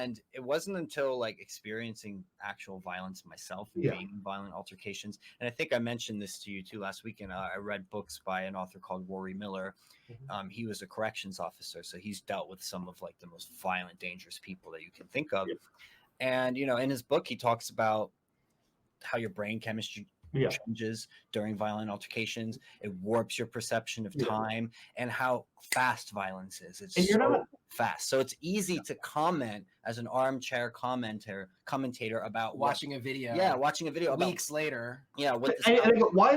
And it wasn't until like experiencing actual violence myself and being in violent altercations. And I think I mentioned this to you too last weekend. I read books by an author called Rory Miller. He was a corrections officer, so he's dealt with some of like the most violent, dangerous people that you can think of. And, you know, in his book, he talks about how your brain chemistry changes during violent altercations. It warps your perception of time and how fast violence is. It's so fast. So it's easy to comment as an armchair commentator about watching a video. Yeah, watching a video weeks later. Yeah, what and I go, why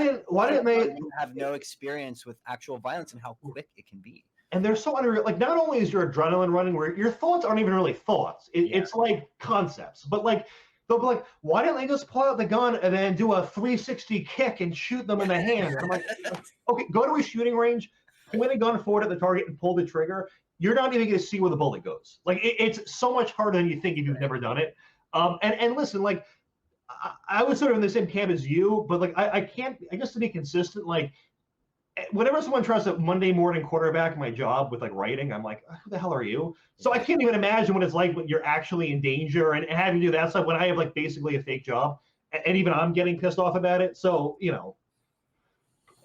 didn't they have no experience with actual violence and how quick it can be? And they're so unreal. Like, not only is your adrenaline running, where your thoughts aren't even really thoughts. It's like concepts. But like, they'll be like, why didn't they just pull out the gun and then do a 360 kick and shoot them in the hand? I'm like, okay, go to a shooting range, point a gun forward at the target and pull the trigger. You're not even going to see where the bullet goes. Like, it's so much harder than you think if you've never done it. And listen, like, I was sort of in the same camp as you, but like, I guess to be consistent, like, whenever someone tries to Monday morning quarterback my job with like writing, I'm like, who the hell are you? So I can't even imagine what it's like when you're actually in danger and having to do that stuff when I have like basically a fake job, and even I'm getting pissed off about it. So, you know,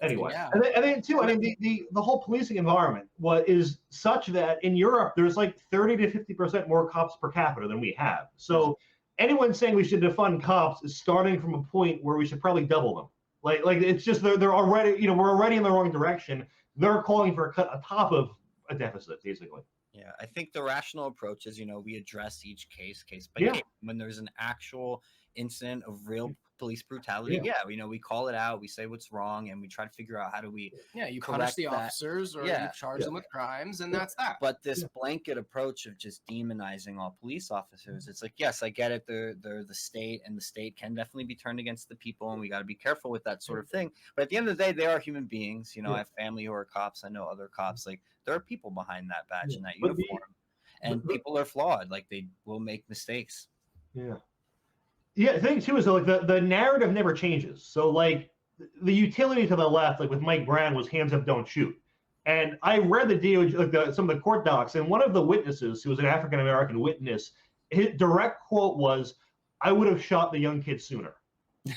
anyway. And then too, I mean, the whole policing environment is such that in Europe there's like 30 to 50% more cops per capita than we have. So anyone saying we should defund cops is starting from a point where we should probably double them. Like it's just they're already, you know, we're already in the wrong direction. They're calling for a cut on top of a deficit, basically. Yeah, I think the rational approach is, you know, we address each case by case. When there's an actual incident of real police brutality, you know, we call it out, we say what's wrong, and we try to figure out how do we you punish the officers or you charge them with crimes, and that's that. But this blanket approach of just demonizing all police officers, it's like, yes, I get it, they're the state, and the state can definitely be turned against the people, and we got to be careful with that sort of thing. But at the end of the day, they are human beings. You know, I have family who are cops, I know other cops. Like, there are people behind that badge and that uniform, and people are flawed. Like, they will make mistakes. The thing too is like the narrative never changes. So like the utility to the left, like with Mike Brown, was hands up, don't shoot. And I read the DOJ, like some of the court docs, and one of the witnesses, who was an African American witness, his direct quote was, "I would have shot the young kid sooner."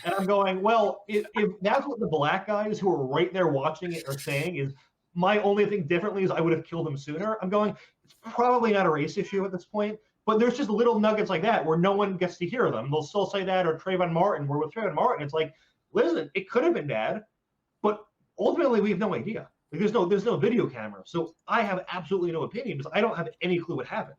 And I'm going, well, if that's what the black guys who are right there watching it are saying, is my only thing differently is I would have killed him sooner. I'm going, it's probably not a race issue at this point. But there's just little nuggets like that where no one gets to hear them. They'll still say that, or Trayvon Martin, where with Trayvon Martin, it's like, listen, it could have been bad, but ultimately we have no idea. Like, there's no video camera. So I have absolutely no opinion because I don't have any clue what happened.